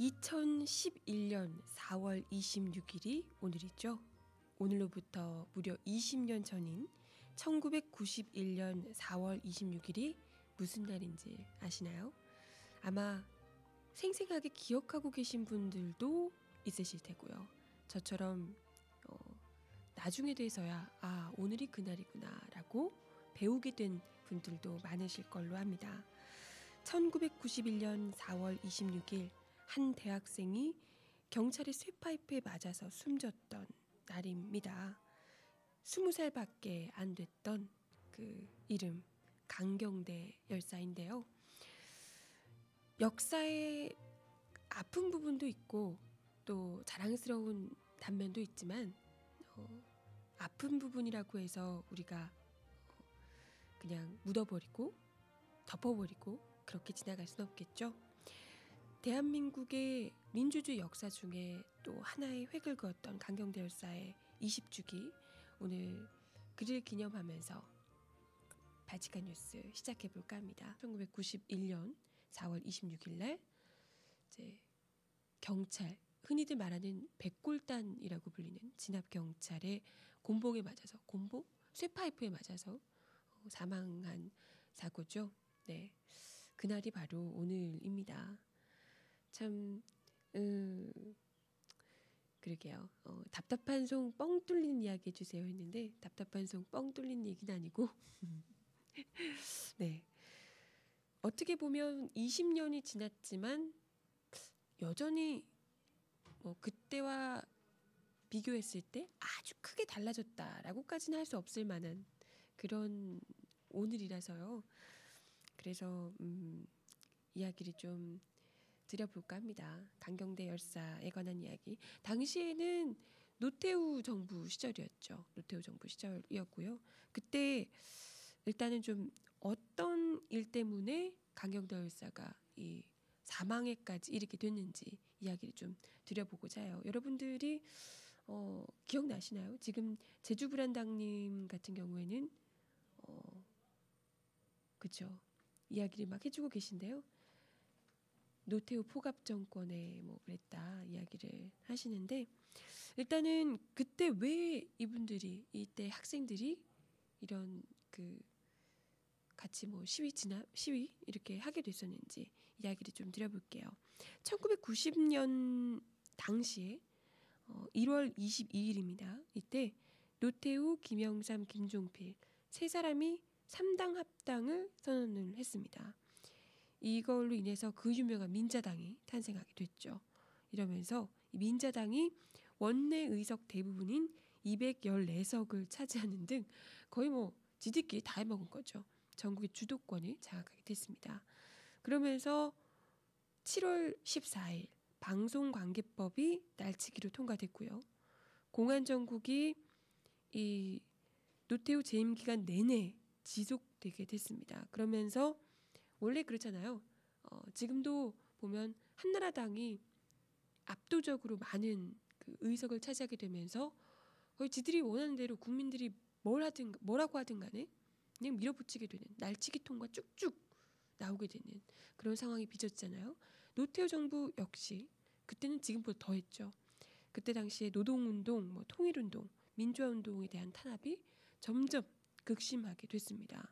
2011년 4월 26일이 오늘이죠. 오늘로부터 무려 20년 전인 1991년 4월 26일이 무슨 날인지 아시나요? 아마 생생하게 기억하고 계신 분들도 있으실 테고요. 저처럼 나중에 돼서야 오늘이 그날이구나 라고 배우게 된 분들도 많으실 걸로 합니다. 1991년 4월 26일 한 대학생이 경찰의 쇠파이프에 맞아서 숨졌던 날입니다. 20살밖에 안 됐던 그 이름 강경대 열사인데요. 역사에 아픈 부분도 있고 또 자랑스러운 단면도 있지만 아픈 부분이라고 해서 우리가 그냥 묻어버리고 덮어버리고 그렇게 지나갈 순 없겠죠. 대한민국의 민주주의 역사 중에 또 하나의 획을 그었던 강경대 열사의 20주기, 오늘 그를 기념하면서 바치칸 뉴스 시작해볼까 합니다. 1991년 4월 26일 날 이제 경찰, 흔히들 말하는 백골단이라고 불리는 진압경찰의 곤봉에 맞아서, 곤봉? 쇠파이프에 맞아서 사망한 사고죠. 네, 그날이 바로 오늘입니다. 참 그러게요. 답답한 송 뻥 뚫리는 이야기 해주세요 했는데 답답한 송 뻥 뚫린 얘기는 아니고 네, 어떻게 보면 20년이 지났지만 여전히 그때와 비교했을 때 아주 크게 달라졌다라고까지는 할 수 없을 만한 그런 오늘이라서요. 그래서 이야기를 좀 드려볼까 합니다. 강경대 열사에 관한 이야기. 당시에는 노태우 정부 시절이었죠. 노태우 정부 시절이었고요. 그때 일단은 좀 어떤 일 때문에 강경대 열사가 이 사망에까지 이르게 됐는지 이야기를 좀 드려보고자 해요. 여러분들이 기억나시나요? 지금 제주불안당님 같은 경우에는 그쵸, 이야기를 막 해주고 계신데요. 노태우 포갑 정권에 그랬다 이야기를 하시는데, 일단은 그때 왜 이분들이, 이때 학생들이 이런 같이 시위 이렇게 하게 됐었는지 이야기를 좀 드려볼게요. 1990년 당시에 1월 22일입니다. 이때 노태우, 김영삼, 김종필 세 사람이 3당 합당을 선언을 했습니다. 이걸로 인해서 그 유명한 민자당이 탄생하게 됐죠. 이러면서 이 민자당이 원내 의석 대부분인 214석을 차지하는 등 거의 지들끼리 다 해먹은 거죠. 전국의 주도권을 장악하게 됐습니다. 그러면서 7월 14일 방송관계법이 날치기로 통과됐고요. 공안정국이 이 노태우 재임 기간 내내 지속되게 됐습니다. 그러면서 원래 그렇잖아요. 지금도 보면 한나라당이 압도적으로 많은 그 의석을 차지하게 되면서 거의 지들이 원하는 대로 국민들이 뭐라고 하든 간에 그냥 밀어붙이게 되는, 날치기 통과 쭉쭉 나오게 되는 그런 상황이 빚어지잖아요. 노태우 정부 역시 그때는 지금보다 더 했죠. 그때 당시에 노동운동, 통일운동, 민주화운동에 대한 탄압이 점점 극심하게 됐습니다.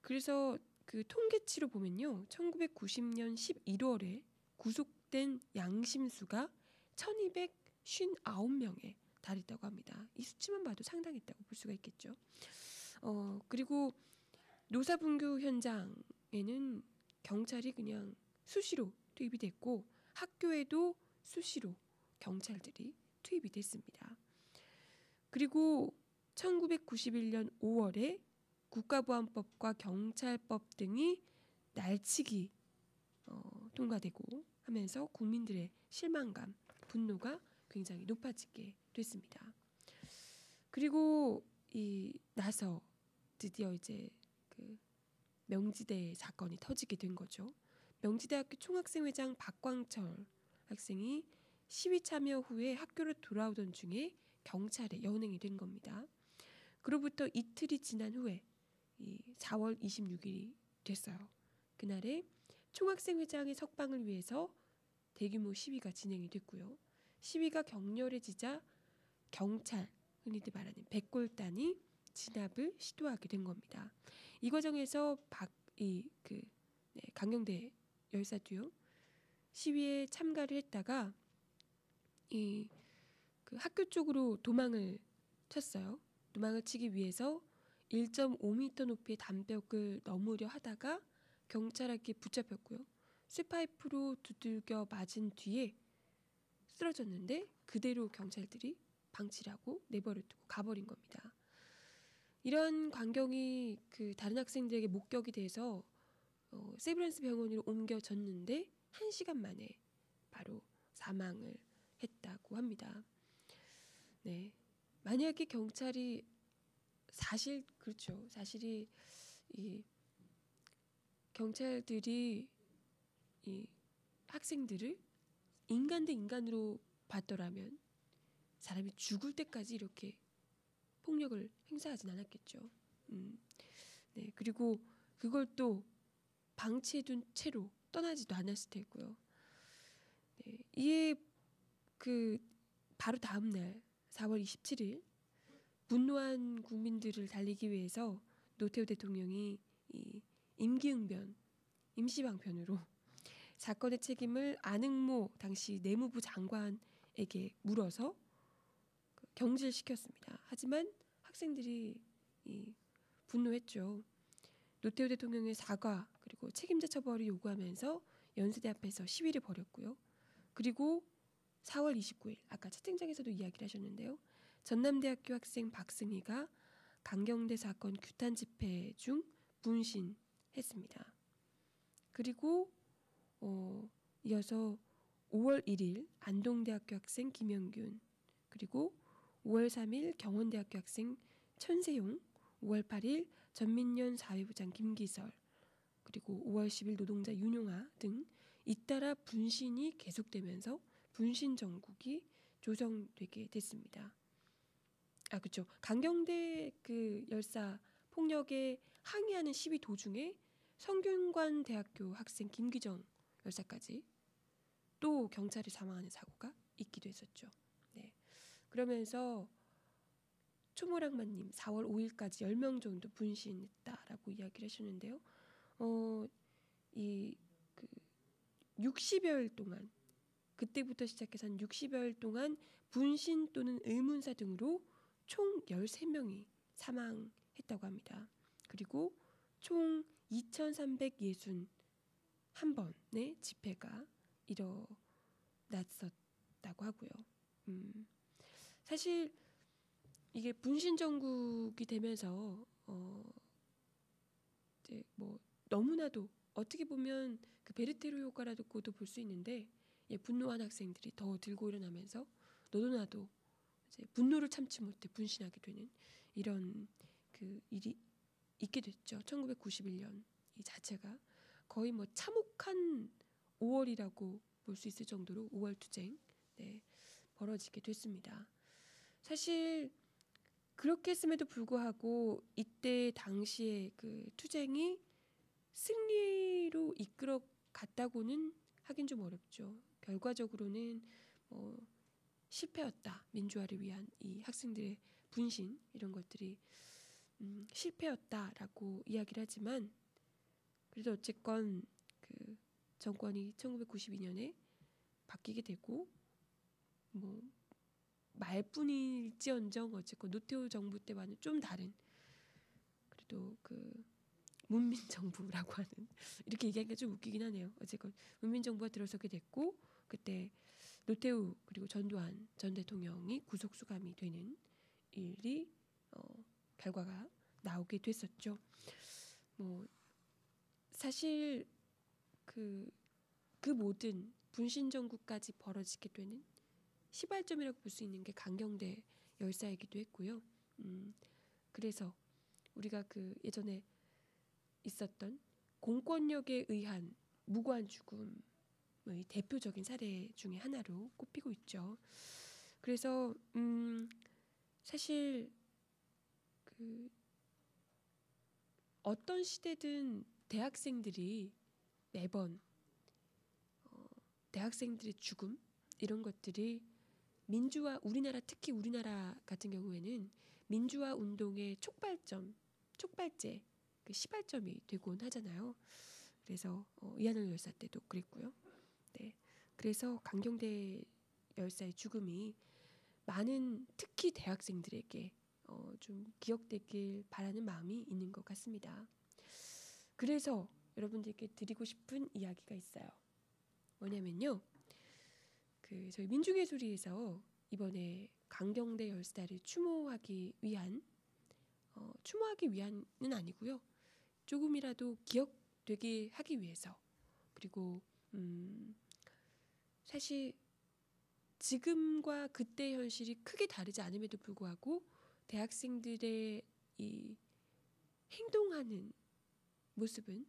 그래서 그 통계치로 보면요, 1990년 11월에 구속된 양심수가 1259명에 달했다고 합니다. 이 수치만 봐도 상당했다고 볼 수가 있겠죠. 그리고 노사분규 현장에는 경찰이 그냥 수시로 투입이 됐고 학교에도 수시로 경찰들이 투입이 됐습니다. 그리고 1991년 5월에 국가보안법과 경찰법 등이 날치기 통과되고 하면서 국민들의 실망감, 분노가 굉장히 높아지게 됐습니다. 그리고 나서 드디어 이제 그 명지대 사건이 터지게 된 거죠. 명지대학교 총학생회장 박광철 학생이 시위 참여 후에 학교로 돌아오던 중에 경찰에 연행이 된 겁니다. 그로부터 이틀이 지난 후에 4월 26일이 됐어요. 그날에 총학생회장의 석방을 위해서 대규모 시위가 진행이 됐고요. 시위가 격렬해지자 경찰, 흔히들 말하는 백골단이 진압을 시도하게 된 겁니다. 이 과정에서 강경대 열사도요. 시위에 참가를 했다가 그 학교 쪽으로 도망을 쳤어요. 도망을 치기 위해서 1.5m 높이의 담벼락을 넘으려 하다가 경찰에게 붙잡혔고요. 쇠파이프로 두들겨 맞은 뒤에 쓰러졌는데 그대로 경찰들이 방치를 하고 내버려 두고 가버린 겁니다. 이런 광경이 그 다른 학생들에게 목격이 돼서 세브란스 병원으로 옮겨졌는데 1시간 만에 바로 사망을 했다고 합니다. 네, 만약에 경찰이 사실이 이 경찰들이 이 학생들을 인간 대 인간으로 봤더라면 사람이 죽을 때까지 이렇게 폭력을 행사하진 않았겠죠. 네, 그리고 그걸 또 방치해둔 채로 떠나지도 않았을 테고요. 네, 이에 그 바로 다음 날 4월 27일 분노한 국민들을 달래기 위해서 노태우 대통령이 이 임기응변, 임시방편으로 사건의 책임을 안흥모 당시 내무부 장관에게 물어서 경질시켰습니다. 하지만 학생들이 분노했죠. 노태우 대통령의 사과 그리고 책임자 처벌을 요구하면서 연세대 앞에서 시위를 벌였고요. 그리고 4월 29일 아까 채팅창에서도 이야기를 하셨는데요. 전남대학교 학생 박승희가 강경대 사건 규탄 집회 중 분신했습니다. 그리고 이어서 5월 1일 안동대학교 학생 김영균, 그리고 5월 3일 경원대학교 학생 천세용, 5월 8일 전민련 사회부장 김기설, 그리고 5월 10일 노동자 윤용아 등 잇따라 분신이 계속되면서 분신 정국이 조성되게 됐습니다. 그렇죠. 강경대 그 열사 폭력에 항의하는 시위 도중에 성균관대학교 학생 김기정 열사까지 또 경찰이 사망하는 사고가 있기도 했었죠. 네. 그러면서 초모랑마님 4월 5일까지 10명 정도 분신했다라고 이야기를 하셨는데요. 이 60여일 동안 그때부터 시작해서 한 60여일 동안 분신 또는 의문사 등으로 총 13명이 사망했다고 합니다. 그리고 총 2,361번의 집회가 일어났었다고 하고요. 사실 이게 분신정국이 되면서 이제 뭐 너무나도 어떻게 보면 그 베르테르 효과라고도 볼 수 있는데 분노한 학생들이 더 들고 일어나면서 너도 나도 이제 분노를 참지 못해 분신하게 되는 이런 그 일이 있게 됐죠. 1991년 이 자체가 거의 뭐 참혹한 5월이라고 볼 수 있을 정도로 5월 투쟁 벌어지게 됐습니다. 사실 그렇게 했음에도 불구하고 이때 당시에 그 투쟁이 승리로 이끌어 갔다고는 하긴 좀 어렵죠. 결과적으로는 실패였다. 민주화를 위한 이 학생들의 분신 이런 것들이 실패였다라고 이야기를 하지만 그래도 어쨌건 그 정권이 1992년에 바뀌게 되고 뭐 말뿐일지언정 어쨌건 노태우 정부 때와는 좀 다른 그래도 그 문민정부라고 하는 이렇게 얘기하기가 좀 웃기긴 하네요. 어쨌건 문민정부가 들어서게 됐고 그때 노태우 그리고 전두환 전 대통령이 구속 수감이 되는 일이 결과가 나오게 됐었죠. 뭐 사실 그 모든 분신정국까지 벌어지게 되는 시발점이라고 볼 수 있는 게 강경대 열사이기도 했고요. 그래서 우리가 그 예전에 있었던 공권력에 의한 무고한 죽음의 대표적인 사례 중에 하나로 꼽히고 있죠. 그래서 사실 그 어떤 시대든 대학생들이 매번 대학생들의 죽음 이런 것들이 민주화 우리나라 특히 우리나라 같은 경우에는 민주화 운동의 촉발제 그 시발점이 되곤 하잖아요. 그래서 이한열 열사 때도 그랬고요. 네, 그래서 강경대 열사의 죽음이 많은 특히 대학생들에게 좀 기억되길 바라는 마음이 있는 것 같습니다. 그래서 여러분들께 드리고 싶은 이야기가 있어요. 뭐냐면요, 그 저희 민중예술위에서 이번에 강경대 열사를 추모하기 위한은 아니고요. 조금이라도 기억되게 하기 위해서 그리고 사실 지금과 그때 현실이 크게 다르지 않음에도 불구하고 대학생들의 이 행동하는 모습은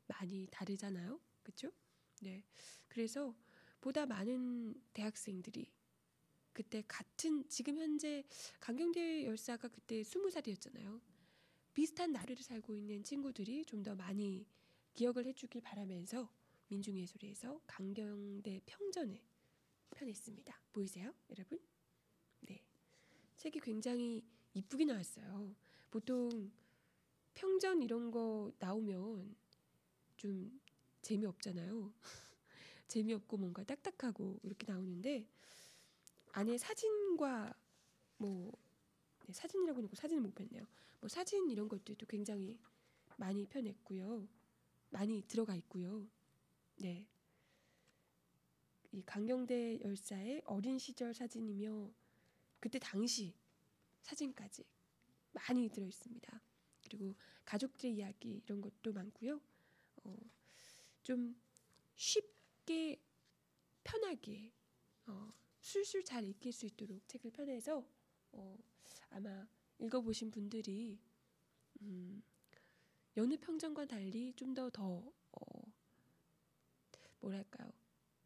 많이 다르잖아요. 그렇죠? 네. 그래서 보다 많은 대학생들이 그때 지금 현재 강경대 열사가 그때 20살이었잖아요. 비슷한 나이를 살고 있는 친구들이 좀 더 많이 기억을 해주길 바라면서 민중예술에서 강경대 평전을 펴냈습니다. 보이세요, 여러분? 네, 책이 굉장히 이쁘게 나왔어요. 보통 평전 이런 거 나오면 좀 재미없잖아요. 재미없고 뭔가 딱딱하고 이렇게 나오는데 안에 사진과 뭐 사진이라고 해놓고 사진을 못 폈네요. 뭐 사진 이런 것들도 굉장히 많이 펴냈고요. 많이 들어가 있고요. 네, 이 강경대 열사의 어린 시절 사진이며 그때 당시 사진까지 많이 들어 있습니다. 그리고 가족들의 이야기 이런 것도 많고요. 좀 쉽게 편하게 술술 잘 읽힐 수 있도록 책을 펴내서 아마 읽어보신 분들이 여느 평전과 달리 좀 더 뭐랄까요,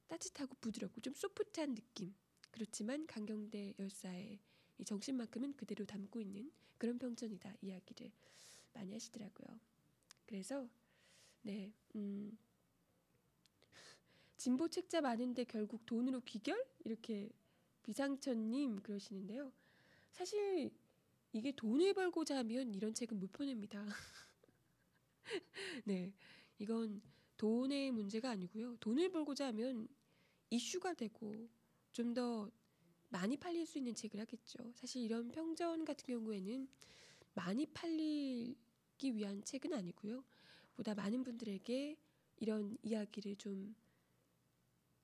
따뜻하고 부드럽고 좀 소프트한 느낌, 그렇지만 강경대 열사의 이 정신만큼은 그대로 담고 있는 그런 평전이다 이야기를 많이 하시더라고요. 그래서 네, 진보 책자 많은데 결국 돈으로 귀결? 이렇게 비상천님 그러시는데요. 사실 이게 돈을 벌고자 하면 이런 책은 못 펴냅니다. 네, 이건 돈의 문제가 아니고요. 돈을 벌고자 하면 이슈가 되고 좀 더 많이 팔릴 수 있는 책을 하겠죠. 사실 이런 평전 같은 경우에는 많이 팔리기 위한 책은 아니고요. 보다 많은 분들에게 이런 이야기를 좀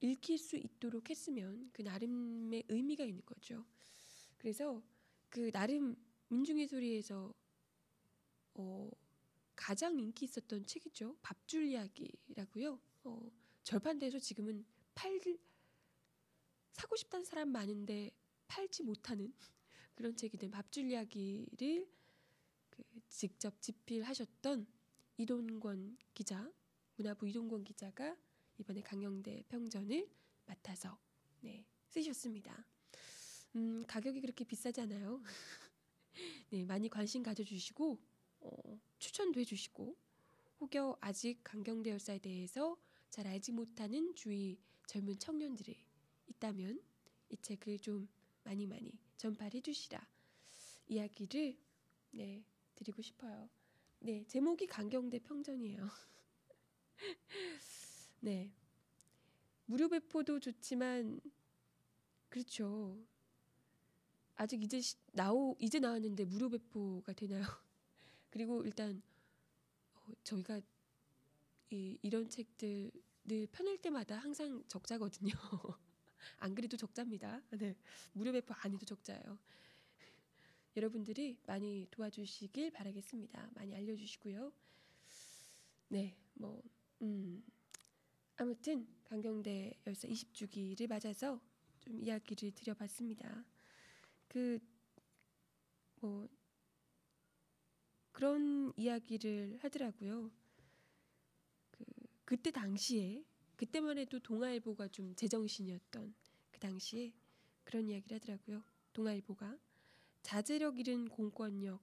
읽힐 수 있도록 했으면 그 나름의 의미가 있는 거죠. 그래서 그 나름 민중예술위에서 가장 인기 있었던 책이죠. 밥줄 이야기라고요. 절판돼서 지금은 사고 싶다는 사람 많은데 팔지 못하는 그런 책이 된 밥줄 이야기를 직접 집필하셨던 이동권 기자, 문화부 이동권 기자가 이번에 강경대 평전을 맡아서 쓰셨습니다. 가격이 그렇게 비싸지 않아요. 네, 많이 관심 가져주시고 추천도 해주시고 혹여 아직 강경대 열사에 대해서 잘 알지 못하는 주위 젊은 청년들이 있다면 이 책을 좀 많이 전파를 해주시라 이야기를 드리고 싶어요. 네, 제목이 강경대 평전이에요. 네, 무료 배포도 좋지만 그렇죠. 아직 이제 나왔는데 무료 배포가 되나요? 그리고 일단 저희가 이런 책들 늘 펴낼 때마다 항상 적자거든요. 안 그래도 적자입니다. 네, 무료 배포 안 해도 적자예요. 여러분들이 많이 도와주시길 바라겠습니다. 많이 알려주시고요. 네, 아무튼 강경대 열사 20주기를 맞아서 좀 이야기를 드려봤습니다. 그런 이야기를 하더라고요. 그때 당시에 그때만 해도 동아일보가 좀 제정신이었던 그 당시에 그런 이야기를 하더라고요. 동아일보가 자제력 잃은 공권력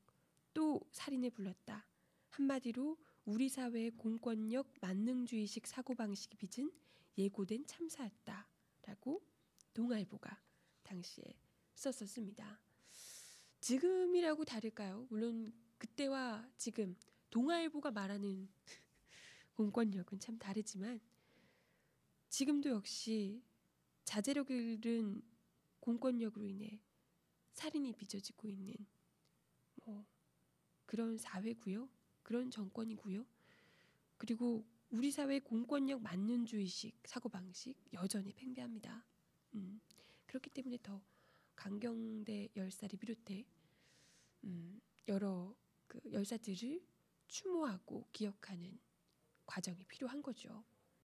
또 살인에 불렀다. 한마디로 우리 사회의 공권력 만능주의식 사고방식이 빚은 예고된 참사였다라고 동아일보가 당시에 썼었습니다. 지금이라고 다를까요? 물론 그때와 지금 동아일보가 말하는 공권력은 참 다르지만 지금도 역시 자제력 잃은 공권력으로 인해 살인이 빚어지고 있는 뭐 그런 사회고요. 그런 정권이고요. 그리고 우리 사회의 공권력 만능주의식 사고방식 여전히 팽배합니다. 그렇기 때문에 더 강경대 열사를 비롯해 여러 그 열사들을 추모하고 기억하는 과정이 필요한 거죠.